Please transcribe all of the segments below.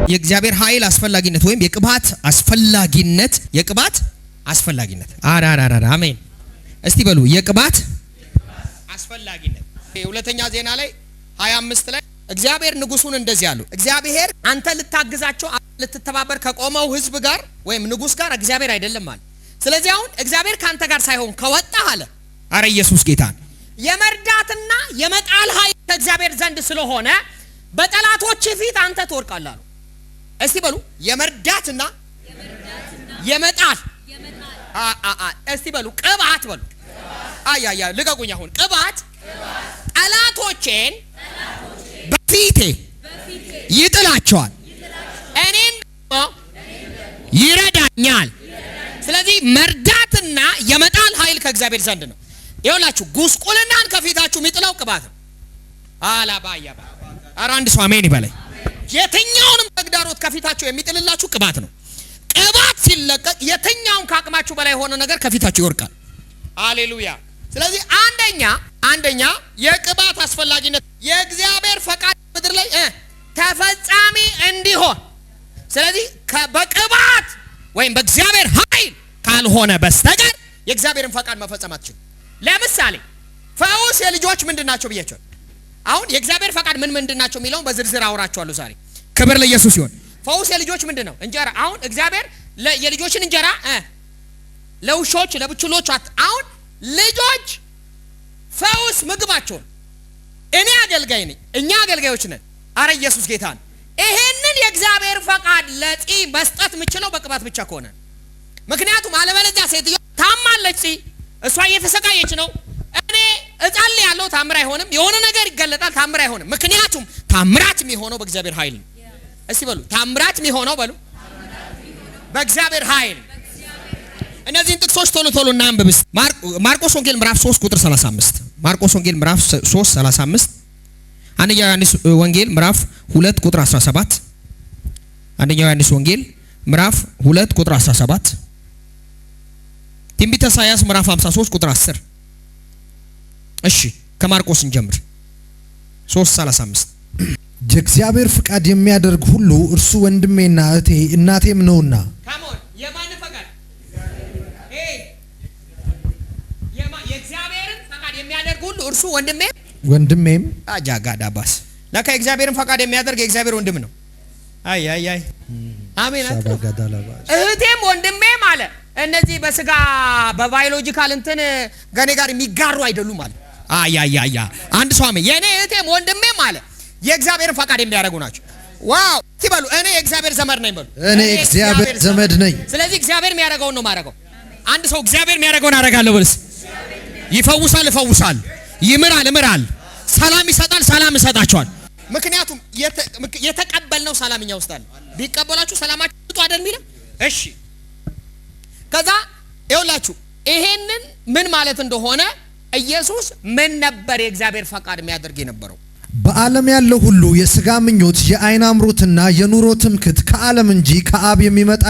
የእግዚአብሔር ኃይል አስፈላጊነት ወይም የቅባት አስፈላጊነት አሜን። እስቲ በሉ የቅባት አስፈላጊነት። ሁለተኛ ዜና ላይ 25 ላይ እግዚአብሔር ንጉሱን እንደዚህ አለው። እግዚአብሔር አንተ ልታግዛቸው ልትተባበር ከቆመው ህዝብ ጋር ወይም ንጉስ ጋር እግዚአብሔር አይደለም አለ። ስለዚህ አሁን እግዚአብሔር ካንተ ጋር ሳይሆን ከወጣ አለ። አረ ኢየሱስ ጌታን የመርዳትና የመጣል ኃይል ከእግዚአብሔር ዘንድ ስለሆነ በጠላቶች ፊት አንተ ትወድቃለህ አለ። እስቲ በሉ የመርዳትና የመጣል እስቲ በሉ ቅባት በሉ ልቀቁኝ። አሁን ቅባት ጠላቶቼን በፊቴ ይጥላቸዋል፣ እኔን ደግሞ ይረዳኛል። ስለዚህ መርዳትና የመጣል ኃይል ከእግዚአብሔር ዘንድ ነው። ይኸውላችሁ ጉስቁልናን ከፊታችሁ የሚጥለው ቅባት ነው። አላባያባ ኧረ አንድ ሰው አሜን ይበለኝ። የትኛውንም ተግዳሮት ከፊታችሁ የሚጥልላችሁ ቅባት ነው። ቅባት ሲለቀቅ የትኛውም ከአቅማችሁ በላይ የሆነ ነገር ከፊታችሁ ይወርቃል። ሃሌሉያ። ስለዚህ አንደኛ የቅባት አስፈላጊነት የእግዚአብሔር ፈቃድ ምድር ላይ ተፈጻሚ እንዲሆን። ስለዚህ በቅባት ወይም በእግዚአብሔር ኃይል ካልሆነ በስተቀር የእግዚአብሔርን ፈቃድ መፈጸም አትችሉም። ለምሳሌ ፈውስ የልጆች ምንድናቸው ብያቸው። አሁን የእግዚአብሔር ፈቃድ ምንድናቸው የሚለውን በዝርዝር አውራቸዋለሁ ዛሬ። ክብር ለኢየሱስ ይሁን። ፈውስ የልጆች ምንድነው? እንጀራ። አሁን እግዚአብሔር የልጆችን እንጀራ ለውሾች ለብችሎች አሁን ልጆች ፈውስ ምግባቸው። እኔ አገልጋይ ነኝ፣ እኛ አገልጋዮች ነን። አረ ኢየሱስ ጌታ ነው። ይሄንን የእግዚአብሔር ፈቃድ ለፂ መስጠት የምችለው በቅባት ብቻ ከሆነ፣ ምክንያቱም አለበለዚያ ሴትዮ ታማለች፣ እሷ እየተሰቃየች ነው፣ እኔ እጸልያለሁ፣ ታምር አይሆንም። የሆነ ነገር ይገለጣል፣ ታምር አይሆንም። ምክንያቱም ታምራት የሚሆነው በእግዚአብሔር ኃይል ነው። እስቲ በሉ ታምራት የሚሆነው በሉ በእግዚአብሔር ኃይል። እነዚህን ጥቅሶች ቶሎ እናንብብ። ማርቆስ ወንጌል ምዕራፍ 3 ቁጥር 35፣ ማርቆስ ወንጌል ምዕራፍ 3 35፣ አንደኛ ዮሐንስ ወንጌል ምዕራፍ 2 ቁጥር 17፣ አንደኛ ዮሐንስ ወንጌል ምዕራፍ 2 ቁጥር 17፣ ትንቢተ ኢሳይያስ ምዕራፍ 53 ቁጥር 10። እሺ ከማርቆስ እንጀምር። 3:35 የእግዚአብሔር ፍቃድ የሚያደርግ ሁሉ እርሱ ወንድሜና እህቴ እናቴም ነውና። ካሞን የማን ፈቃድ? የእግዚአብሔርን ፈቃድ የሚያደርግ ሁሉ እርሱ ወንድሜም አጃጋዳባስ ለካ የእግዚአብሔርን ፈቃድ የሚያደርግ የእግዚአብሔር ወንድም ነው። አይ አሜን። እህቴም ወንድሜም አለ። እነዚህ በስጋ በባዮሎጂካል እንትን ገኔ ጋር የሚጋሩ አይደሉም አለ። አያ አንድ ሰው አሜን። የኔ እህቴም ወንድሜም አለ የእግዚአብሔርን ፈቃድ የሚያደርጉ ናቸው። ዋው ሲበሉ እኔ የእግዚአብሔር ዘመድ ነኝ በሉ። እኔ እግዚአብሔር ዘመድ ነኝ። ስለዚህ እግዚአብሔር የሚያደርገውን ነው ማረገው። አንድ ሰው እግዚአብሔር የሚያደርገውን አደርጋለሁ ብልስ ይፈውሳል፣ እፈውሳል፣ ይምራል፣ ሰላም ይሰጣል፣ ሰላም እሰጣቸዋል። ምክንያቱም የተቀበልነው ሰላም እኛ ውስጥ አለ። ቢቀበላችሁ ሰላማችሁ ጥጡ አይደል የሚለው። እሺ ከዛ ይኸውላችሁ ይሄንን ምን ማለት እንደሆነ ኢየሱስ ምን ነበር የእግዚአብሔር ፈቃድ የሚያደርግ የነበረው? በዓለም ያለው ሁሉ የሥጋ ምኞት፣ የዓይን አምሮትና የኑሮ ትምክህት ከዓለም እንጂ ከአብ የሚመጣ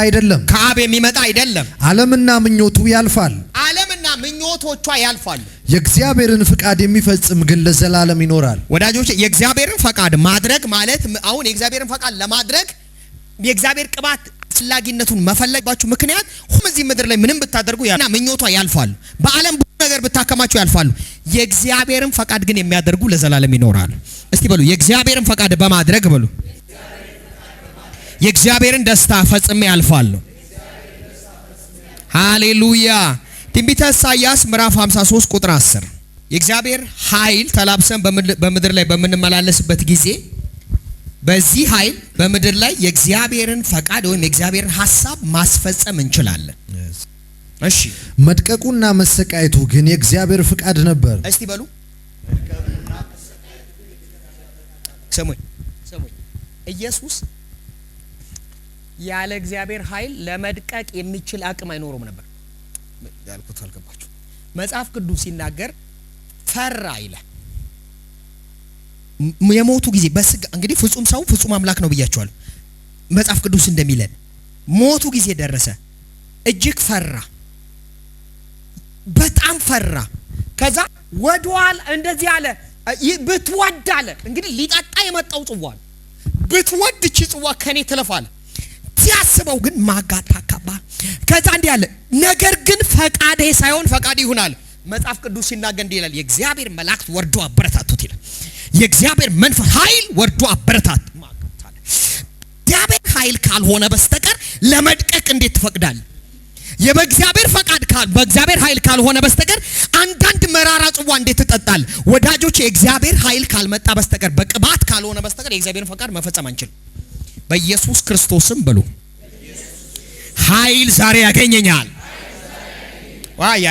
አይደለም። ዓለምና ምኞቱ ያልፋል፣ ዓለምና ምኞቶቿ ያልፋሉ። የእግዚአብሔርን ፈቃድ የሚፈጽም ግን ለዘላለም ይኖራል። ወዳጆች የእግዚአብሔርን ፈቃድ ማድረግ ማለት አሁን የእግዚአብሔርን ፈቃድ ለማድረግ የእግዚአብሔር ቅባት አስፈላጊነቱን መፈለግባችሁ ምክንያት እዚህ ምድር ላይ ምንም ብታደርጉ ያና ምኞቷ ያልፋሉ። በዓለም ብዙ ነገር ብታከማችሁ ያልፋሉ። የእግዚአብሔርን ፈቃድ ግን የሚያደርጉ ለዘላለም ይኖራሉ። እስቲ በሉ የእግዚአብሔርን ፈቃድ በማድረግ በሉ የእግዚአብሔርን ደስታ ፈጽሜ ያልፋለሁ። ሃሌሉያ። ትንቢተ ኢሳይያስ ምዕራፍ 53 ቁጥር 10 የእግዚአብሔር ኃይል ተላብሰን በምድር ላይ በምንመላለስበት ጊዜ በዚህ ኃይል በምድር ላይ የእግዚአብሔርን ፈቃድ ወይም የእግዚአብሔርን ሐሳብ ማስፈጸም እንችላለን። እሺ መድቀቁና መሰቃየቱ ግን የእግዚአብሔር ፈቃድ ነበር። እስቲ በሉ ስሙኝ። ኢየሱስ ያለ እግዚአብሔር ኃይል ለመድቀቅ የሚችል አቅም አይኖርም ነበር። ያልኩት አልገባችሁ? መጽሐፍ ቅዱስ ሲናገር ፈራ ይላል። የሞቱ ጊዜ በስጋ እንግዲህ ፍጹም ሰው ፍጹም አምላክ ነው ብያቸዋለሁ። መጽሐፍ ቅዱስ እንደሚለን ሞቱ ጊዜ ደረሰ፣ እጅግ ፈራ፣ በጣም ፈራ። ከዛ ወዷል እንደዚህ አለ፣ ብትወድ አለ። እንግዲህ ሊጠጣ የመጣው ጽዋል ብትወድ እቺ ጽዋ ከኔ ትለፋል ሲያስበው ግን ማጋታካባ ከዛ እንዲህ አለ ነገር ግን ፈቃዴ ሳይሆን ፈቃድ ይሁናል መጽሐፍ ቅዱስ ሲናገር እንዲህ ይላል የእግዚአብሔር መላእክት ወርዶ አበረታቱት ይላል የእግዚአብሔር መንፈስ ኃይል ወርዶ አበረታት ማጋታለ እግዚአብሔር ኃይል ካልሆነ በስተቀር ለመድቀቅ እንዴት ትፈቅዳለህ የበእግዚአብሔር ፈቃድ በእግዚአብሔር ኃይል ካልሆነ በስተቀር አንዳንድ መራራ ጽዋ እንዴት ትጠጣለህ ወዳጆች የእግዚአብሔር ኃይል ካልመጣ በስተቀር በቅባት ካልሆነ በስተቀር የእግዚአብሔርን ፈቃድ መፈጸም አንችልም በኢየሱስ ክርስቶስም በሉ ኃይል ዛሬ ያገኘኛል ዋይ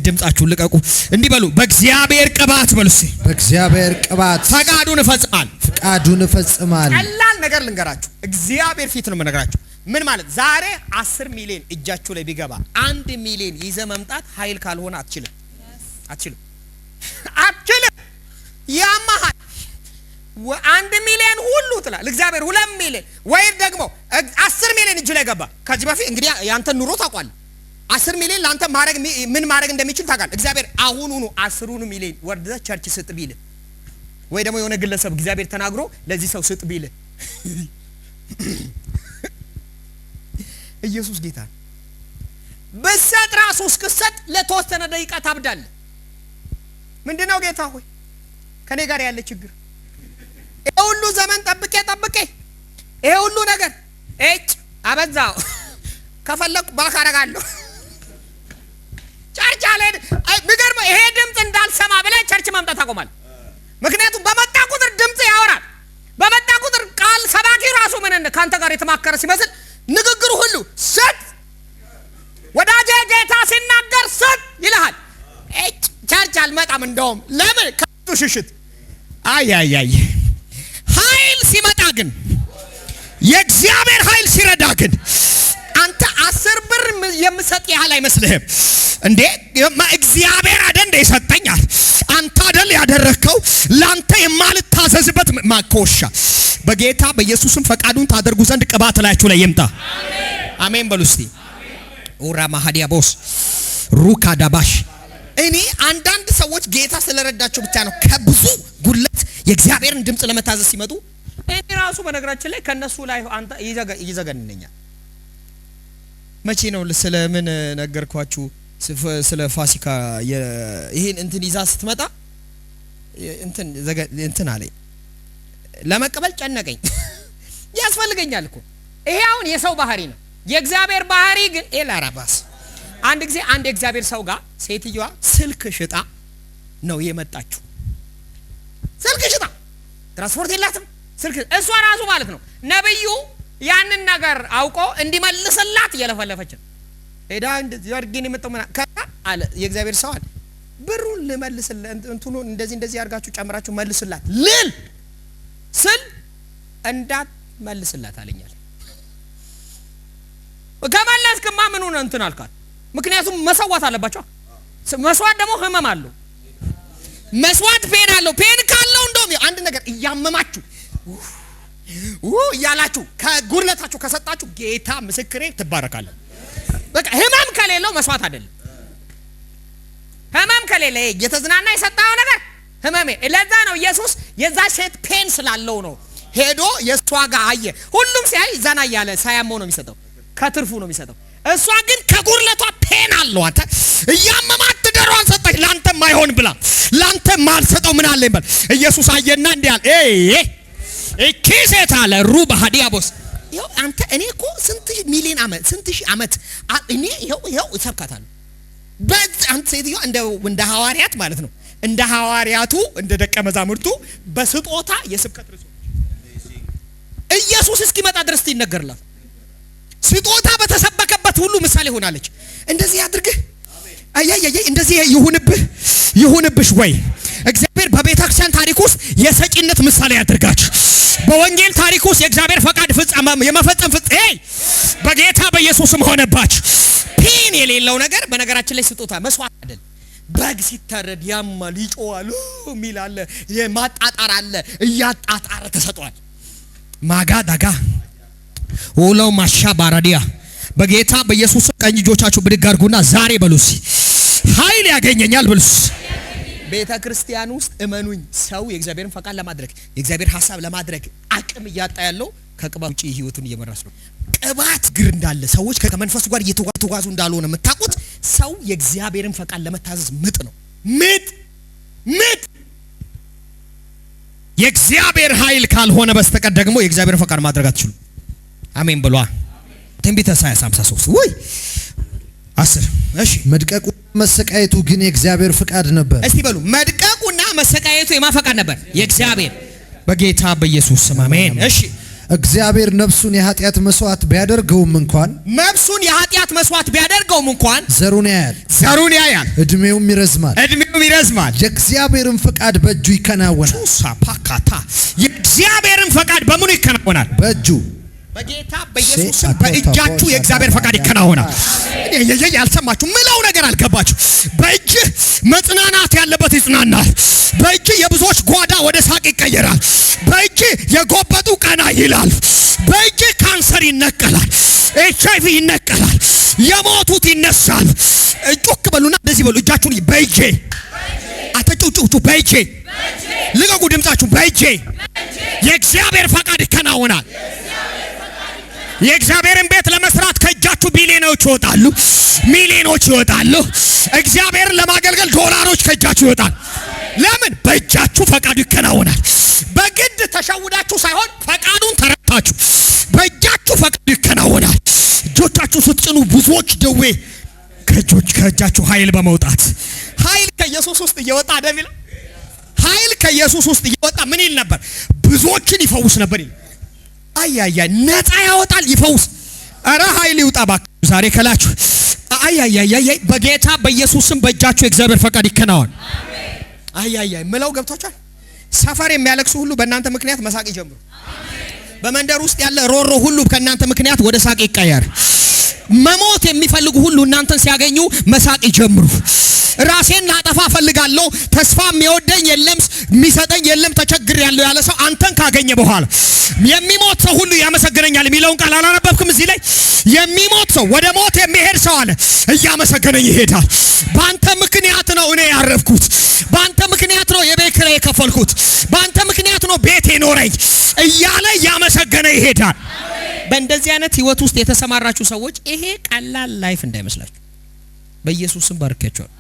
ድምጻችሁን ልቀቁ እንዲህ በሉ በእግዚአብሔር ቅባት በሉሲ በእግዚአብሔር ቅባት ፈቃዱን እፈጽማል ቀላል ነገር ልንገራችሁ እግዚአብሔር ፊት ነው የምነግራችሁ ምን ማለት ዛሬ 10 ሚሊዮን እጃችሁ ላይ ቢገባ 1 ሚሊዮን ይዘ መምጣት ኃይል ካልሆነ አትችልም ያማሃል 1 ሚሊዮን ሁሉ ትላል እግዚአብሔር 2 ሚሊዮን ወይ ደግሞ 10 ሚሊዮን እጅ ላይ ገባ ከዚህ በፊት እንግዲህ ያንተ ኑሮ ታውቃለህ 10 ሚሊዮን ላንተ ማድረግ ምን ማድረግ እንደሚችል ታውቃለህ እግዚአብሔር አሁኑኑ 10 ሚሊዮን ወርደ ቸርች ስጥ ቢል ወይ ደግሞ የሆነ ግለሰብ እግዚአብሔር ተናግሮ ለዚህ ሰው ስጥ ቢል ኢየሱስ ጌታ በሰጥ ራሱ እስክሰጥ ለተወሰነ ደቂቃ ታብዳለህ ምንድነው ጌታ ሆይ ከኔ ጋር ያለ ችግር ይሄ ሁሉ ዘመን ጠብቄ ይሄ ሁሉ ነገር አበዛው ከፈለኩ ባካረጋለሁ ቸርች አለ ምገርም ይሄ ድምጽ እንዳልሰማ ብለ ቸርች መምጣት አቆማል ምክንያቱም በመጣ ቁጥር ድምጽ ያወራል በመጣ ቁጥር ቃል ሰባኪ ራሱ ምን ካንተ ጋር የተማከረ ሲመስል ንግግሩ ሁሉ ሰጥ ወዳጄ ጌታ ሲናገር ሰጥ ይልሃል ቸርች አልመጣም እንደውም ለምን ከቱ ሽሽት አይ ኃይል ሲመጣ ግን የእግዚአብሔር ኃይል ሲረዳ ግን አንተ 10 ብር የምሰጥ ያህል አይመስልህም እንዴ እግዚአብሔር አይደል የሰጠኛል አንተ አይደል ያደረከው ላንተ የማልታዘዝበት ማኮሻ በጌታ በኢየሱስም ፈቃዱን ታደርጉ ዘንድ ቅባት ላያችሁ ላይ ይምጣ አሜን በሉ እስቲ ኡራ ማሃዲያቦስ ሩካ ዳባሽ እኔ አንዳንድ ሰዎች ጌታ ስለረዳቸው ብቻ ነው ከብዙ ጉለት የእግዚአብሔርን ድምጽ ለመታዘዝ ሲመጡ እኔ ራሱ በነገራችን ላይ ከነሱ ላይ አንተ ይዘገንነኛል መቼ ነው ስለምን ነገርኳችሁ ስለ ፋሲካ ይሄን እንትን ይዛ ስትመጣ እንትን አለኝ ለመቀበል ጨነቀኝ ያስፈልገኛል እኮ ይሄ አሁን የሰው ባህሪ ነው የእግዚአብሔር ባህሪ ግን ኤላራባስ አንድ ጊዜ አንድ የእግዚአብሔር ሰው ጋር ሴትዮዋ ስልክ ሽጣ ነው የመጣችው ስልክ ሽጣ ትራንስፖርት የላትም ስልክ እሷ ራሱ ማለት ነው ነብዩ ያንን ነገር አውቆ እንዲመልስላት እየለፈለፈች ሄዳ እንደዚህ አድርጌን የመጣው አለ የእግዚአብሔር ሰው አለ ብሩን ልመልስላት እንትኑ እንደዚህ አድርጋችሁ ጨምራችሁ መልስላት ልል ስል እንዳት መልስላት አለኛል ከመለስክማ ምን ሆነ እንትን አልካት ምክንያቱም መስዋዕት አለባቸው መስዋዕት ደግሞ ህመም አለው መስዋዕት ፔን አለው ፔን ካለው እንደውም አንድ ነገር እያመማችሁ ያላችሁ ከጉርለታችሁ ከሰጣችሁ ጌታ ምስክሬ ትባረካለ በቃ ህመም ከሌለው መስዋዕት አይደለም ህመም ከሌለ የተዝናና የሰጣው ነገር ህመሜ ለዛ ነው ኢየሱስ የዛ ሴት ፔን ስላለው ነው ሄዶ የሷ ጋር አየ ሁሉም ሲያይ ዘና ያለ ሳያመው ነው የሚሰጠው ከትርፉ ነው የሚሰጠው እሷ ግን ከጉርለቷ ፔን አለው አንተ እያመማት ትደሯን ሰጣች ላንተ ማይሆን ብላ ላንተ ማልሰጠው ምን አለ ይባል ኢየሱስ አየና እንዲያል ኪሴት አለ ሩባ ሀዲያቦስ ይኸው አንተ እኔ እኮ ስንት ሚሊዮን አመት ስንት ሺህ አመት እኔ ይኸው እሰብካታለሁ በአንተ ሴትዮ እንደ ሐዋርያት ማለት ነው እንደ ሐዋርያቱ እንደ ደቀ መዛሙርቱ በስጦታ የስብከት ርሱ ኢየሱስ እስኪመጣ ድረስ ይነገርላል ስጦታ በተሰበከበት ሁሉ ምሳሌ ሆናለች እንደዚህ ያድርግህ እንደዚህ ይሁንብሽ ወይ እግዚአብሔር በቤተክርስቲያን ታሪክ ውስጥ የሰጪነት ምሳሌ ያድርጋችሁ በወንጌል ታሪክ ውስጥ የእግዚአብሔር ፈቃድ ፍጻሜ የመፈጸም በጌታ በኢየሱስም ሆነባችሁ ፒን የሌለው ነገር በነገራችን ላይ ስጦታ መስዋዕት አይደል በግ ሲታረድ ያማል ይጮዋል ሚል አለ የማጣጣር አለ እያጣጣረ ተሰጧል ማጋዳጋ ወለው ማሻ ባራዲያ በጌታ በኢየሱስ ቀኝ እጆቻችሁ ብድግ አድርጉና ዛሬ በሉሲ ኃይል ያገኘኛል በሉስ ቤተ ክርስቲያን ውስጥ እመኑኝ ሰው የእግዚአብሔርን ፈቃድ ለማድረግ የእግዚአብሔር ሐሳብ ለማድረግ አቅም እያጣ ያለው ከቅባት ውጪ ህይወቱን እየመራስ ነው። ቅባት ግር እንዳለ ሰዎች ከመንፈሱ ጋር እየተጓዙ እንዳልሆነ የምታውቁት ሰው የእግዚአብሔርን ፈቃድ ለመታዘዝ ምጥ ነው። ምጥ የእግዚአብሔር ኃይል ካልሆነ በስተቀር ደግሞ የእግዚአብሔርን ፈቃድ ማድረግ አትችሉም። አሜን ብሏ። ትንቢተ ኢሳይያስ 53 ወይ 10 እሺ። መድቀቁ መሰቃየቱ ግን የእግዚአብሔር ፈቃድ ነበር። እስቲ በሉ መድቀቁና መሰቃየቱ የማፈቃድ ነበር? የእግዚአብሔር። በጌታ በኢየሱስ ስም አሜን። እሺ እግዚአብሔር ነፍሱን የኃጢአት መስዋዕት ቢያደርገውም እንኳን ዘሩን ያያል፣ እድሜውም ይረዝማል። የእግዚአብሔርን ፈቃድ በእጁ ይከናወናል። ሱሳፓካታ የእግዚአብሔርን ፈቃድ በምኑ ይከናወናል? በእጁ። በጌታ በኢየሱስ ስም በእጃችሁ የእግዚአብሔር ፈቃድ ይከናወናል። ያልሰማችሁ ምለው ነገር አልገባችሁ? በእጅህ መጽናናት ያለበት ይጽናናል። በእጅህ የብዙዎች ጓዳ ወደ ሳቅ ይቀየራል። በእጅህ የጎበጡ ቀና ይላል። በእጅህ ካንሰር ይነቀላል፣ HIV ይነቀላል፣ የሞቱት ይነሳል። ጮክ በሉና እንደዚህ በሉ እጃችሁን በእጄ አትጩጩ። በእጄ ልቀቁ ድምጻችሁ። በእጄ የእግዚአብሔር ፈቃድ ይከናወናል። የእግዚአብሔርን ቤት ለመስራት ከእጃችሁ ቢሊዮኖች ይወጣሉ፣ ሚሊዮኖች ይወጣሉ። እግዚአብሔርን ለማገልገል ዶላሮች ከእጃችሁ ይወጣል። ለምን? በእጃችሁ ፈቃዱ ይከናወናል። በግድ ተሸውዳችሁ ሳይሆን ፈቃዱን ተረታችሁ በእጃችሁ ፈቃዱ ይከናወናል። እጆቻችሁ ስትጭኑ ብዙዎች ደዌ ከእጃችሁ ኃይል በመውጣት ኃይል ከኢየሱስ ውስጥ እየወጣ አይደል? ኃይል ከኢየሱስ ውስጥ እየወጣ ምን ይል ነበር? ብዙዎችን ይፈውስ ነበር ይል። አያያ ነፃ ያወጣል፣ ይፈውስ። አረ ኃይል ይውጣ ባክ ዛሬ ከላችሁ። አያያ በጌታ በኢየሱስ ስም በእጃችሁ የእግዚአብሔር ፈቃድ ይከናወን። አሜን። አያያ ምለው ገብቷችኋል? ሰፈር የሚያለቅሱ ሁሉ በእናንተ ምክንያት መሳቅ ይጀምሩ። በመንደር ውስጥ ያለ ሮሮ ሁሉ ከእናንተ ምክንያት ወደ ሳቅ ይቀየር። መሞት የሚፈልጉ ሁሉ እናንተን ሲያገኙ መሳቅ ይጀምሩ። ራሴን ላጠፋ ፈልጋለሁ፣ ተስፋ የሚወደኝ የለም፣ የሚሰጠኝ የለም፣ ተቸግሬያለሁ ያለ ሰው አንተን ካገኘ በኋላ የሚሞት ሰው ሁሉ ያመሰግነኛል የሚለውን ቃል አላነበብክም? እዚህ ላይ የሚሞት ሰው ወደ ሞት የሚሄድ ሰው አለ እያመሰገነኝ ይሄዳል። በአንተ ምክንያት ነው እኔ ያረፍኩት፣ በአንተ ምክንያት ነው የቤት ኪራይ የከፈልኩት፣ በአንተ ምክንያት ነው ቤት የኖረኝ እያለ እያመሰገነ ይሄዳል። በእንደዚህ አይነት ህይወት ውስጥ የተሰማራችሁ ሰዎች ይሄ ቀላል ላይፍ እንዳይመስላችሁ በኢየሱስ ስም ባርካችኋል።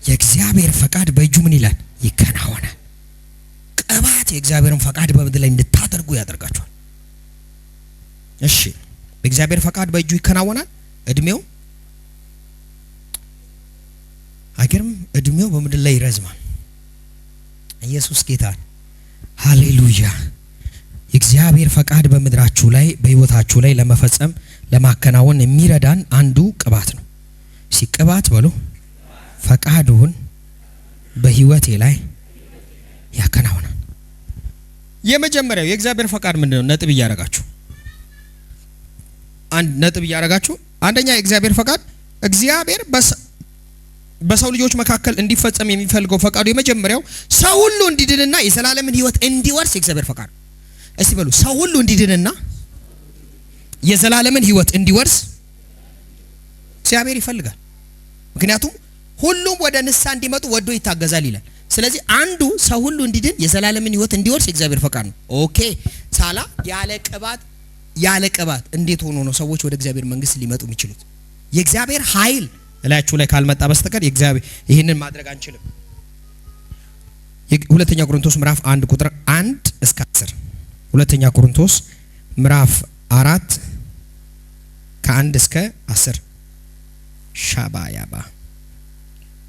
የእግዚአብሔር ፈቃድ በእጁ ምን ይላል? ይከናወናል። ቅባት የእግዚአብሔርን ፈቃድ በምድር ላይ እንድታደርጉ ያደርጋችኋል። እሺ የእግዚአብሔር ፈቃድ በእጁ ይከናወናል። እድሜው አይገርም? እድሜው በምድር ላይ ይረዝማል። ኢየሱስ ጌታ። ሃሌሉያ። የእግዚአብሔር ፈቃድ በምድራችሁ ላይ በህይወታችሁ ላይ ለመፈጸም ለማከናወን የሚረዳን አንዱ ቅባት ነው። ሲቅባት በሉ ፈቃዱን በህይወቴ ላይ ያከናውናል። የመጀመሪያው የእግዚአብሔር ፈቃድ ምንድነው? ነጥብ እያረጋችሁ አንደኛ የእግዚአብሔር ፈቃድ እግዚአብሔር በሰው ልጆች መካከል እንዲፈጸም የሚፈልገው ፈቃዱ የመጀመሪያው ሰው ሁሉ እንዲድንና የዘላለምን ህይወት እንዲወርስ የእግዚአብሔር ፈቃድ። እስቲ በሉ ሰው ሁሉ እንዲድንና የዘላለምን ህይወት እንዲወርስ እግዚአብሔር ይፈልጋል። ምክንያቱም ሁሉም ወደ ንስሐ እንዲመጡ ወዶ ይታገዛል ይላል። ስለዚህ አንዱ ሰው ሁሉ እንዲድን የዘላለምን ህይወት እንዲወርስ የእግዚአብሔር ፈቃድ ነው። ኦኬ ሳላ ያለ ቅባት እንዴት ሆኖ ነው ሰዎች ወደ እግዚአብሔር መንግስት ሊመጡ የሚችሉት? የእግዚአብሔር ኃይል እላችሁ ላይ ካልመጣ በስተቀር የእግዚአብሔር ይሄንን ማድረግ አንችልም። ሁለተኛ ቆሮንቶስ ምዕራፍ 1 ቁጥር 1 እስከ 10 ሁለተኛ ቆሮንቶስ ምዕራፍ 4 ከ1 እስከ 10 ሻባያባ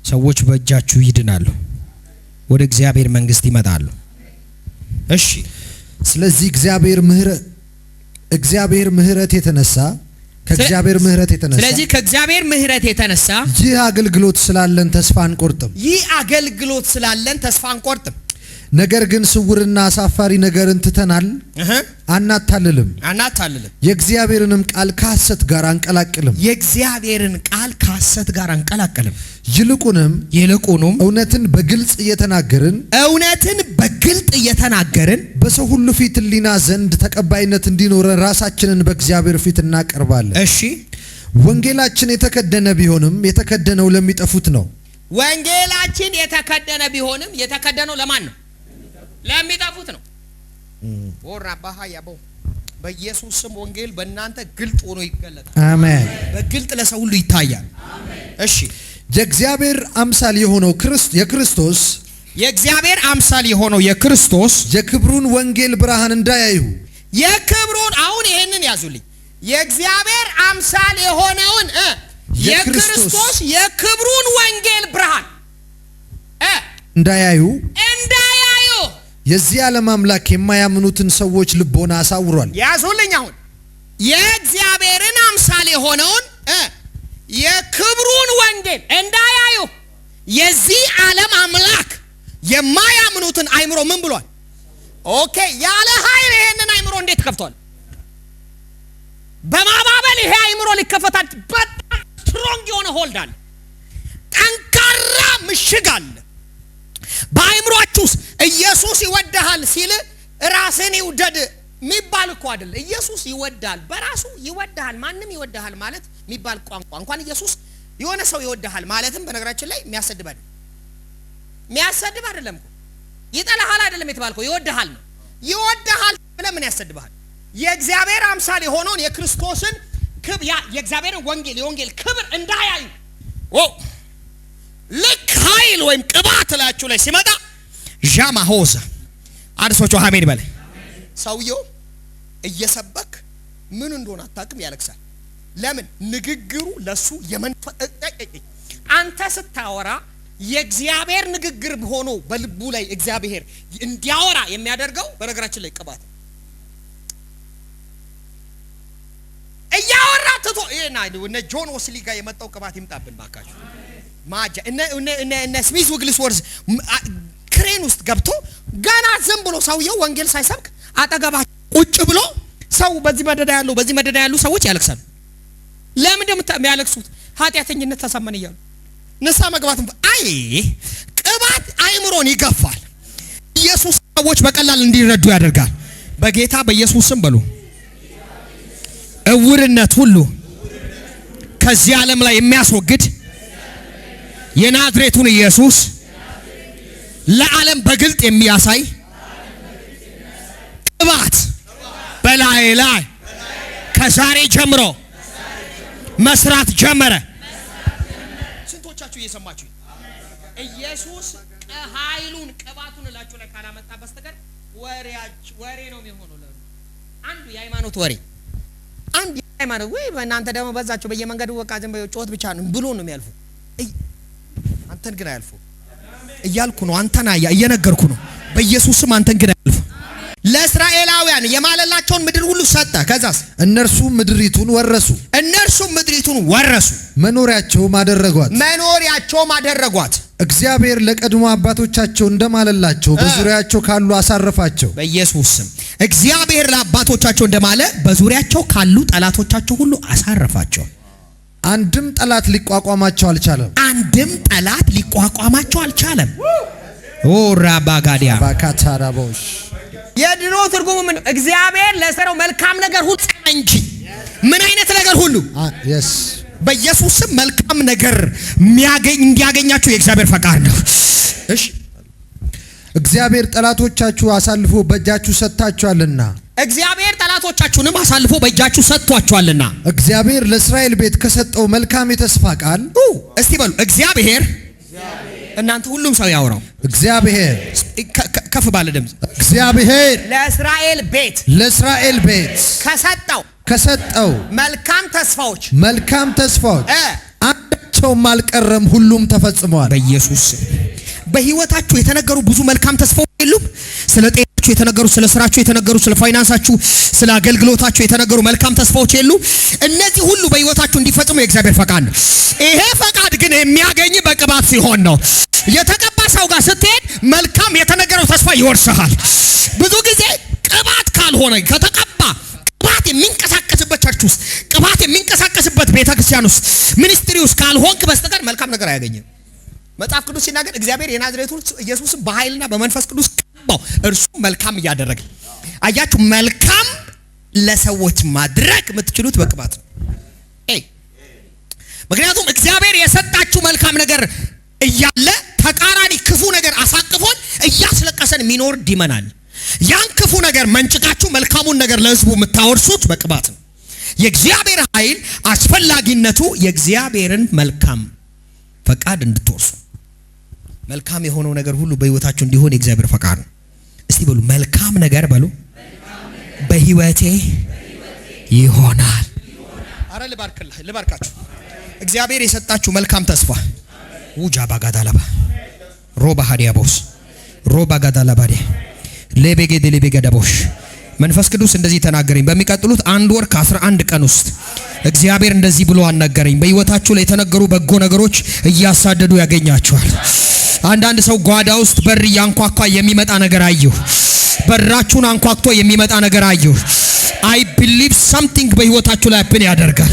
ሰዎች በእጃችሁ ይድናሉ፣ ወደ እግዚአብሔር መንግስት ይመጣሉ። እሺ ስለዚህ ከእግዚአብሔር ምህረት የተነሳ ይህ አገልግሎት ስላለን ተስፋ አንቆርጥም። ነገር ግን ስውርና አሳፋሪ ነገርን ትተናል፣ አናታልልም። የእግዚአብሔርንም ቃል ከሐሰት ጋር አንቀላቅልም። ይልቁንም እውነትን በግልጥ እየተናገርን በሰው ሁሉ ፊት ሕሊና ዘንድ ተቀባይነት እንዲኖረን ራሳችንን በእግዚአብሔር ፊት እናቀርባለን። እሺ ወንጌላችን የተከደነ ቢሆንም የተከደነው ለሚጠፉት ነው፣ ወንጌላችን የተከደነ ቢሆንም የተከደነው ለማን ነው? ለሚጠፉት ነው። ወራባሃ ያቦ በኢየሱስ ስም ወንጌል በእናንተ ግልጥ ሆኖ ይገለጣል። አሜን። በግልጥ ለሰው ሁሉ ይታያል። እሺ የእግዚአብሔር አምሳል የሆነው የክርስቶስ የክብሩን ወንጌል ብርሃን እንዳያዩ አሁን ይሄንን ያዙልኝ። የእግዚአብሔር አምሳል የሆነውን የክርስቶስ የክብሩን ወንጌል ብርሃን እንዳያዩ የዚህ ዓለም አምላክ የማያምኑትን ሰዎች ልቦና አሳውሯል። ያዙልኝ። አሁን የእግዚአብሔርን አምሳል የሆነውን የክብሩን ወንጌል እንዳያዩ የዚህ ዓለም አምላክ የማያምኑትን አይምሮ ምን ብሏል? ኦኬ፣ ያለ ኃይል ይሄንን አይምሮ እንዴት ከፍቷል? በማባበል ይሄ አይምሮ ሊከፈታል። በጣም ስትሮንግ የሆነ ሆልድ አለ፣ ጠንካራ ምሽግ አለ በአይምሮአችሁ ውስጥ። ኢየሱስ ይወድሃል ሲል ራስን ይውደድ የሚባል እኮ አይደል። ኢየሱስ ይወድሃል፣ በራሱ ይወድሃል። ማንም ይወድሃል ማለት የሚባል ቋንቋ እንኳን ኢየሱስ የሆነ ሰው ይወድሃል ማለትም በነገራችን ላይ የሚያሰድብ አይደለም እኮ። ይጠላሃል አይደለም የተባልከው፣ ይወድሃል ነው። ይወድሃል ብለህ ምን ያሰድብሃል? የእግዚአብሔር አምሳል የሆነውን የክርስቶስን የእግዚአብሔርን የወንጌል ክብር እንዳያዩ ልክ ኃይል ወይም ቅባት ላችሁ ላይ ሲመጣ ዣማ ሆዘ አድሶቹ አሜን በለ። ሰውየው እየሰበክ ምን እንደሆነ አታውቅም፣ ያለቅሳል። ለምን? ንግግሩ ለሱ አንተ ስታወራ የእግዚአብሔር ንግግር ሆኖ በልቡ ላይ እግዚአብሔር እንዲያወራ የሚያደርገው በነገራችን ላይ ቅባት እያወራ ትቶ እነ ጆን ኦስሊ ጋር የመጣው ቅባት ይምጣብን ባካችሁ። ማጃ እነ ስሚዝ ውግልስ ወርዝ ክሬን ውስጥ ገብቶ ገና ዝም ብሎ ሰውየው ወንጌል ሳይሰብክ አጠገባቸው ቁጭ ብሎ ሰው በዚህ መደዳ ያሉ ሰዎች ያለቅሳሉ። ለምን እንደሚያለቅሱት? ኃጢአተኝነት ተሰማን እያሉ ንስሐ መግባት ቅባት አይምሮን ይገፋል። ኢየሱስ ሰዎች በቀላል እንዲረዱ ያደርጋል። በጌታ በኢየሱስ ስም በሉ። እውርነት ሁሉ ከዚህ ዓለም ላይ የሚያስወግድ የናዝሬቱን ኢየሱስ ለዓለም በግልጥ የሚያሳይ ቅባት በላይ ላይ ከዛሬ ጀምሮ መስራት ጀመረ። ስንቶቻችሁ እየሰማችሁ? ኢየሱስ ኃይሉን ቅባቱን እላችሁ ላይ ካላመጣ በስተቀር ወሬ ነው የሚሆነው። አንዱ የሃይማኖት ወሬ ወይ እናንተ ደግሞ በዛችሁ በየመንገዱ በቃ ዝም ብሎ ጮት ብቻ ነው ብሎ ነው የሚያልፉ። አንተን ግን አያልፉ እያልኩ ነው። አንተና እየነገርኩ ነው። በኢየሱስም አንተን ግን አያልፉ። ለእስራኤላውያን የማለላቸውን ምድር ሁሉ ሰጠ። ከዛስ እነርሱ ምድሪቱን ወረሱ፣ መኖሪያቸውም አደረጓት። እግዚአብሔር ለቀድሞ አባቶቻቸው እንደማለላቸው በዙሪያቸው ካሉ አሳረፋቸው። በኢየሱስም እግዚአብሔር ለአባቶቻቸው እንደማለ በዙሪያቸው ካሉ ጠላቶቻቸው ሁሉ አሳረፋቸው። አንድም ጠላት ሊቋቋማቸው አልቻለም። ኦራባጋዲያ ባካታራቦሽ የድሮ ትርጉሙ ምን? እግዚአብሔር ለሰራው መልካም ነገር ሁሉ እንጂ ምን አይነት ነገር ሁሉ በኢየሱስም መልካም ነገር እንዲያገኛችሁ የእግዚአብሔር ፈቃድ ነው። እሺ እግዚአብሔር ጠላቶቻችሁ አሳልፎ በእጃችሁ ሰጥቷቸዋልና እግዚአብሔር ለእስራኤል ቤት ከሰጠው መልካም የተስፋ ቃል እስቲ በሉ እግዚአብሔር እናንተ ሁሉም ሰው ያወራው እግዚአብሔር ከፍ ባለ ድምጽ እግዚአብሔር ለእስራኤል ቤት ከሰጠው መልካም ተስፋዎች አንዳቸውም አልቀረም፣ ሁሉም ተፈጽመዋል በኢየሱስ። በህይወታችሁ የተነገሩ ብዙ መልካም ተስፋዎች የሉም? ስለ ጤናችሁ የተነገሩ፣ ስለ ስራችሁ የተነገሩ፣ ስለ ፋይናንሳችሁ፣ ስለ አገልግሎታችሁ የተነገሩ መልካም ተስፋዎች የሉ? እነዚህ ሁሉ በህይወታችሁ እንዲፈጽሙ የእግዚአብሔር ፈቃድ ነው። ይሄ ፈቃድ ግን የሚያገኝ በቅባት ሲሆን ነው። የተቀባ ሰው ጋር ስትሄድ መልካም የተነገረው ተስፋ ይወርስሃል። ብዙ ጊዜ ቅባት ካልሆነ ከተቀባ ቅባት የሚንቀሳቀስበት ቸርች ውስጥ፣ ቅባት የሚንቀሳቀስበት ቤተክርስቲያን ውስጥ፣ ሚኒስትሪ ውስጥ ካልሆንክ በስተቀር መልካም ነገር አያገኝም። መጽሐፍ ቅዱስ ሲናገር እግዚአብሔር የናዝሬቱን ኢየሱስን በኃይልና በመንፈስ ቅዱስ ቀባው፣ እርሱ መልካም እያደረገ። አያችሁ፣ መልካም ለሰዎች ማድረግ የምትችሉት በቅባት ነው። ምክንያቱም እግዚአብሔር የሰጣችሁ መልካም ነገር እያለ ተቃራኒ ክፉ ነገር አሳቅፎን እያስለቀሰን የሚኖር ዲመናል። ያን ክፉ ነገር መንጭቃችሁ መልካሙን ነገር ለህዝቡ የምታወርሱት በቅባት ነው። የእግዚአብሔር ኃይል አስፈላጊነቱ የእግዚአብሔርን መልካም ፈቃድ እንድትወርሱ፣ መልካም የሆነው ነገር ሁሉ በህይወታችሁ እንዲሆን የእግዚአብሔር ፈቃድ ነው። እስቲ በሉ መልካም ነገር በሉ በህይወቴ ይሆናል። አረ ልባርካችሁ። እግዚአብሔር የሰጣችሁ መልካም ተስፋ ውጃ ባጋዳላባ ሮባ ሀዲያቦስ ሮባ ጋዳላባዴ ለቤገደቦሽ መንፈስ ቅዱስ እንደዚህ ተናገረኝ። በሚቀጥሉት 1 ወር ከ11 ቀን ውስጥ እግዚአብሔር እንደዚህ ብሎ አናገረኝ። በህይወታችሁ ላይ የተነገሩ በጎ ነገሮች እያሳደዱ ያገኛቸዋል። አንዳንድ ሰው ጓዳ ውስጥ በር ያንኳኳ የሚመጣ ነገር አየሁ። በራችሁን አንኳክቶ የሚመጣ ነገር አየሁ። I believe something በህይወታችሁ ላይ ሀፕን ያደርጋል።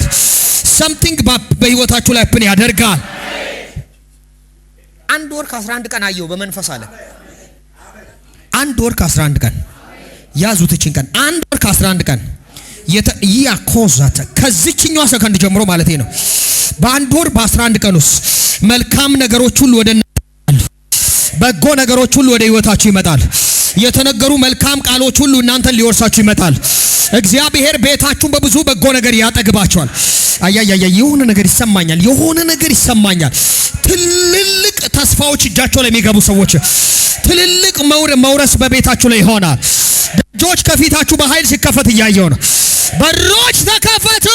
something በህይወታችሁ ላይ ሀፕን ያደርጋል። 1 ወር ከ11 ቀን አየሁ በመንፈስ አለ። 1 ወር ከ11 ቀን ያዙት። እቺን ቀን 1 ወር ከ11 ቀን ያኮዛተ ከዚህኛው ሰከንድ ጀምሮ ማለት ነው። በ1 ወር በ11 ቀን ውስጥ መልካም ነገሮች ሁሉ ወደ በጎ ነገሮች ሁሉ ወደ ህይወታችሁ ይመጣል። የተነገሩ መልካም ቃሎች ሁሉ እናንተን ሊወርሳችሁ ይመጣል። እግዚአብሔር ቤታችሁን በብዙ በጎ ነገር ያጠግባችኋል። አያያያ የሆነ ነገር ይሰማኛል። ትልልቅ ተስፋዎች እጃቸው ላይ የሚገቡ ሰዎች ትልልቅ መውረስ በቤታችሁ ላይ ይሆናል። ደጆች ከፊታችሁ በኃይል ሲከፈት እያየው ነው። በሮች ተከፈቱ።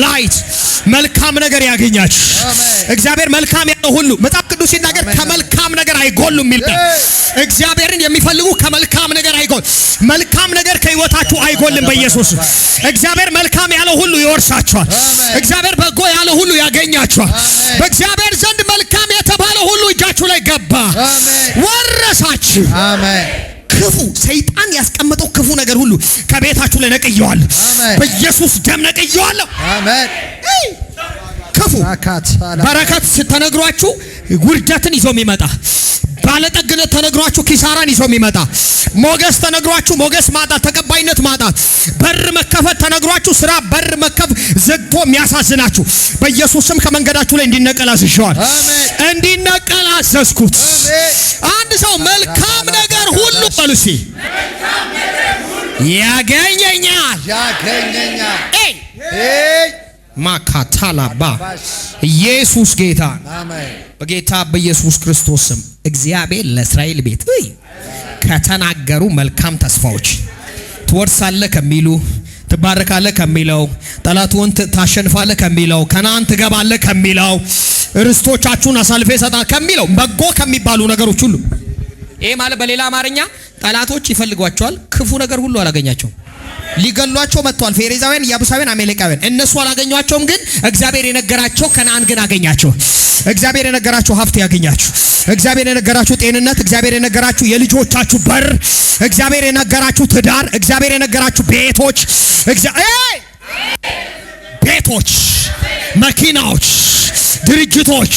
ላይት መልካም ነገር ያገኛችሁ። እግዚአብሔር መልካም ያለው ሁሉ መጽሐፍ ቅዱስ ሲናገር ከመልካም ነገር አይጎሉም ይላል። እግዚአብሔርን የሚፈልጉ ከመልካም ነገር አይጎል። መልካም ነገር ከህይወታችሁ አይጎልም በኢየሱስ። እግዚአብሔር መልካም ያለው ሁሉ ይወርሳችኋል። እግዚአብሔር በጎ ያለው ሁሉ ያገኛችኋል። በእግዚአብሔር ዘንድ መልካም የተባለው ሁሉ እጃችሁ ላይ ገባ፣ ወረሳችሁ። አሜን። ክፉ ሰይጣን ያስቀመጠው ክፉ ነገር ሁሉ ከቤታችሁ ላይ ነቅየዋለሁ። በኢየሱስ ደም ነቅየዋለሁ። አሜን። ክፉ በረከት ተነግሯችሁ ውርደትን ይዞ የሚመጣ፣ ባለጠግነት ተነግሯችሁ ኪሳራን ይዞ የሚመጣ፣ ሞገስ ተነግሯችሁ ሞገስ ማጣት፣ ተቀባይነት ማጣት፣ በር መከፈት ተነግሯችሁ ስራ በር መከፍ ዘግቶ የሚያሳዝናችሁ በኢየሱስም ከመንገዳችሁ ላይ እንዲነቀል አዝዤዋለሁ። እንዲነቀል አዘዝኩት። አንድ ሰው መልካም ነገር ሁሉ በሉሲ ያገኘኛል። ማካታላባ ኢየሱስ ጌታ። በጌታ በኢየሱስ ክርስቶስ ስም እግዚአብሔር ለእስራኤል ቤት ከተናገሩ መልካም ተስፋዎች ትወርሳለህ ከሚሉ፣ ትባረካለህ ከሚለው፣ ጠላቱን ታሸንፋለህ ከሚለው፣ ከነዓን ትገባለህ ከሚለው፣ ርስቶቻችሁን አሳልፌ እሰጣለሁ ከሚለው በጎ ከሚባሉ ነገሮች ሁሉ ይሄ ማለት በሌላ አማርኛ ጠላቶች ይፈልጓቸዋል፣ ክፉ ነገር ሁሉ አላገኛቸውም። ሊገሏቸው መጥተዋል። ፌሬዛውያን፣ ያቡሳውያን፣ አሜሌካውያን እነሱ አላገኟቸውም። ግን እግዚአብሔር የነገራቸው ከነዓን ግን አገኛቸው። እግዚአብሔር የነገራችሁ ሀብት ያገኛችሁ። እግዚአብሔር የነገራችሁ ጤንነት፣ እግዚአብሔር የነገራችሁ የልጆቻችሁ በር፣ እግዚአብሔር የነገራችሁ ትዳር፣ እግዚአብሔር የነገራችሁ ቤቶች፣ መኪናዎች፣ ድርጅቶች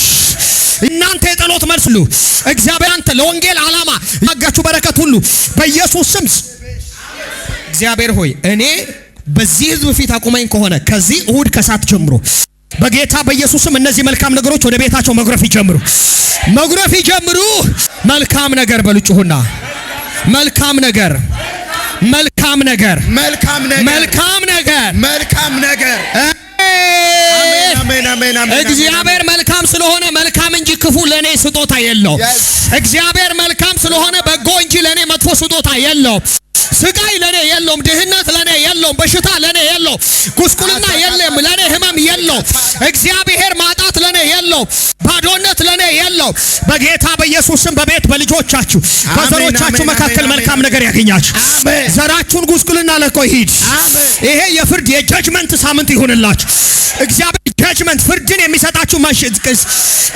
እናንተ የጸሎት መልስ ሁሉ እግዚአብሔር አንተ ለወንጌል ዓላማ ያጋችሁ በረከት ሁሉ በኢየሱስ ስም እግዚአብሔር ሆይ እኔ በዚህ ህዝብ ፊት አቁመኝ ከሆነ ከዚህ እሁድ ከሰዓት ጀምሮ በጌታ በኢየሱስም እነዚህ መልካም ነገሮች ወደ ቤታቸው መጉረፍ ይጀምሩ። መልካም ነገር በልጩሁና መልካም ነገር እግዚአብሔር መልካም ስለሆነ መልካም እንጂ ክፉ ለኔ ስጦታ የለው። እግዚአብሔር መልካም ስለሆነ በጎ እንጂ ለኔ መጥፎ ስጦታ የለው። ስቃይ ለኔ የለውም። ድህነት ለኔ የለውም። በሽታ ለኔ የለው። ጉስቁልና የለም ለኔ። ህመም የለው። እግዚአብሔር ማጣት ለኔ የለው። ባዶነት ለኔ የለው። በጌታ በኢየሱስም በቤት በልጆቻችሁ በዘሮቻችሁ መካከል መልካም ነገር ያገኛችሁ። ዘራችሁን ጉስቁልና ለቆ ይሂድ። ይሄ የፍርድ የጀጅመንት ሳምንት ይሁንላችሁ። እግዚአብሔር ጀጅመንት ፍርድን የሚሰጣችሁ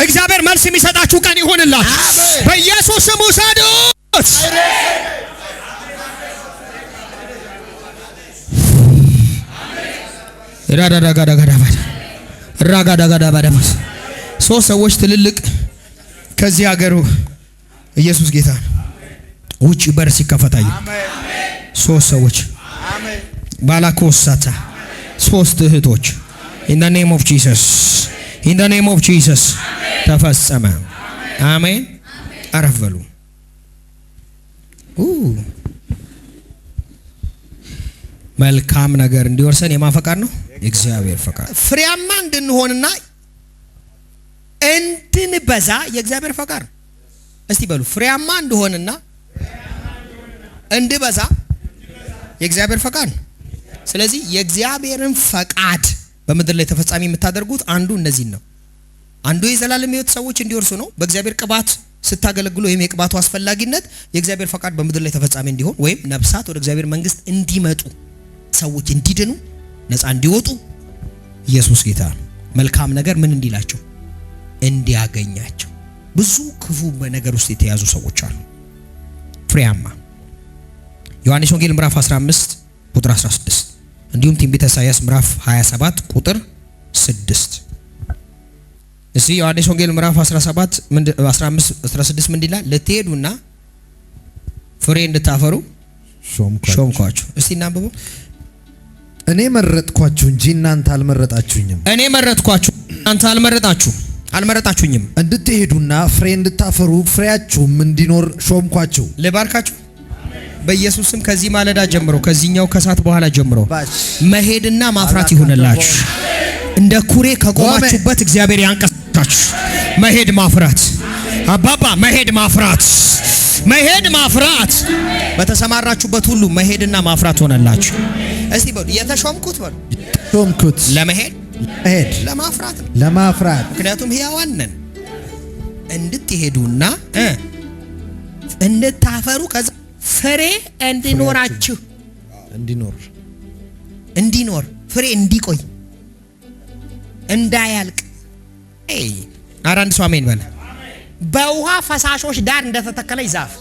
እግዚአብሔር መልስ የሚሰጣችሁ ቀን ይሁንላችሁ። በኢየሱስም ውሰዱት። ራጋዳጋዳባዳማስ ሶስት ሰዎች ትልልቅ ከዚህ ሀገር ኢየሱስ ጌታ ውጪ በር ሲከፈታዩ ሶስት ሰዎች ባላኮሳታ ሶስት እህቶች in the name of Jesus in the name of Jesus ተፈጸመ። አሜን። አረፍ በሉ። መልካም ነገር እንዲወርሰን የማን ፈቃድ ነው? የእግዚአብሔር ፈቃድ። ፍሬያማ እንድንሆንና እንድንበዛ የእግዚአብሔር ፈቃድ ነው። እስቲ በሉ ፍሬያማ እንድሆንና እንድበዛ የእግዚአብሔር ፈቃድ ነው። ስለዚህ የእግዚአብሔርን ፈቃድ በምድር ላይ ተፈጻሚ የምታደርጉት አንዱ እነዚህ ነው። አንዱ የዘላለም ሕይወት ሰዎች እንዲወርሱ ነው። በእግዚአብሔር ቅባት ስታገለግሉ ወይም የቅባቱ አስፈላጊነት የእግዚአብሔር ፈቃድ በምድር ላይ ተፈጻሚ እንዲሆን ወይም ነፍሳት ወደ እግዚአብሔር መንግስት እንዲመጡ፣ ሰዎች እንዲድኑ፣ ነፃ እንዲወጡ ኢየሱስ ጌታ ነው። መልካም ነገር ምን እንዲላቸው? እንዲያገኛቸው። ብዙ ክፉ ነገር ውስጥ የተያዙ ሰዎች አሉ። ፍሬያማ ዮሐንስ ወንጌል ምዕራፍ 15 ቁጥር 16 እንዲሁም ትንቢተ ኢሳይያስ ምዕራፍ 27 ቁጥር 6። እሺ ዮሐንስ ወንጌል ምዕራፍ 17 15 16 ምን ይላል? ልትሄዱና ፍሬ እንድታፈሩ ሾምኳችሁ። እስቲ እናንብቡ። እኔ መረጥኳችሁ እንጂ እናንተ አልመረጣችሁኝም። እኔ መረጥኳችሁ እናንተ አልመረጣችሁኝም። እንድትሄዱና ፍሬ እንድታፈሩ ፍሬያችሁም እንዲኖር ሾምኳችሁ። ልባርካችሁ በኢየሱስ ስም። ከዚህ ማለዳ ጀምሮ ከዚህኛው ከሰዓት በኋላ ጀምሮ መሄድና ማፍራት ይሁንላችሁ። እንደ ኩሬ ከቆማችሁበት እግዚአብሔር ያንቀሳቅሳችሁ። መሄድ ማፍራት፣ አባባ መሄድ ማፍራት፣ በተሰማራችሁበት ሁሉ መሄድና ማፍራት ሆነላችሁ። እስቲ በሉ የተሾምኩት በሉ ሾምኩት ለመሄድ ለማፍራት። ምክንያቱም ሕያዋን ነን እንድትሄዱና እንድታፈሩ ከዛ ፍሬ እንዲኖራችሁ እንዲኖር ፍሬ እንዲቆይ እንዳያልቅ። አንድ ሰው አሜን በለ። በውሃ ፈሳሾች ዳር እንደተተከለች ዛፍ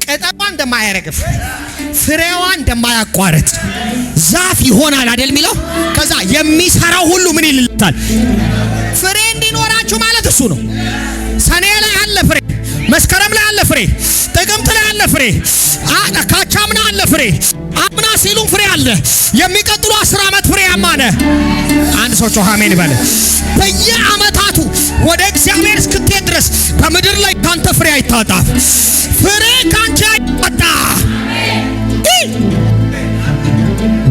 ቅጠሏ እንደማያረግፍ ፍሬዋ እንደማያቋርጥ ዛፍ ይሆናል አይደል የሚለው። ከዛ የሚሰራው ሁሉ ምን ይልታል? ፍሬ እንዲኖራችሁ ማለት እሱ ነው። ሰኔ ላይ አለ ፍሬ፣ መስከረም ላይ አለ ፍሬ፣ ጥቅምት ላይ አለ ፍሬ፣ ካቻምና አለ ፍሬ፣ አምና ሲሉም ፍሬ አለ። የሚቀጥሉ 10 ዓመት ፍሬያማ ነህ። አንድ ሰው ጮህ አሜን ይበል። በየዓመታቱ ወደ እግዚአብሔር እስክትሄድ ድረስ በምድር ላይ ካንተ ፍሬ አይታጣም። ፍሬ ካንቺ አይታጣ።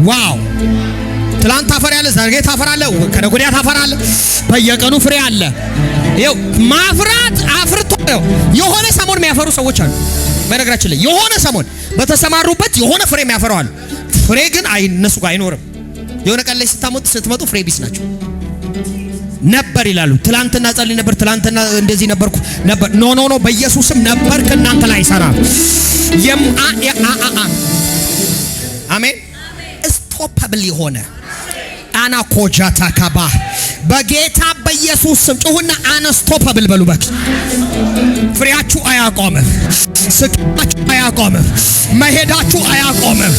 ዋው! ትላንት ታፈራለህ፣ ዛሬ ታፈራለህ፣ ከነገ ወዲያ ታፈራለህ። በየቀኑ ፍሬ አለ። ይኸው ማፍራት አፍርቶ የሆነ ሰሞን የሚያፈሩ ሰዎች አሉ። በነገራችን ላይ የሆነ ሰሞን በተሰማሩበት የሆነ ፍሬ የሚያፈሩ አሉ። ፍሬ ግን እነሱ ጋር አይኖርም። የሆነ ቀን ላይ ስትመጡ ፍሬ ቢስ ናቸው ነበር ይላሉ። ትላንትና ጸልይ ነበር፣ ትላንትና እንደዚህ ነበርኩ ነበር። ኖ በኢየሱስም ነበር ከእናንተ ላይ አይሰራም። አሜን። ስቶፐብል የሆነ አና ኮጃታ ካባ በጌታ በኢየሱስ ስም ጩሁና አንስቶፐብል በሉ። በቃ ፍሬያችሁ አያቆምም፣ ስቃችሁ አያቆምም፣ መሄዳችሁ አያቆምም።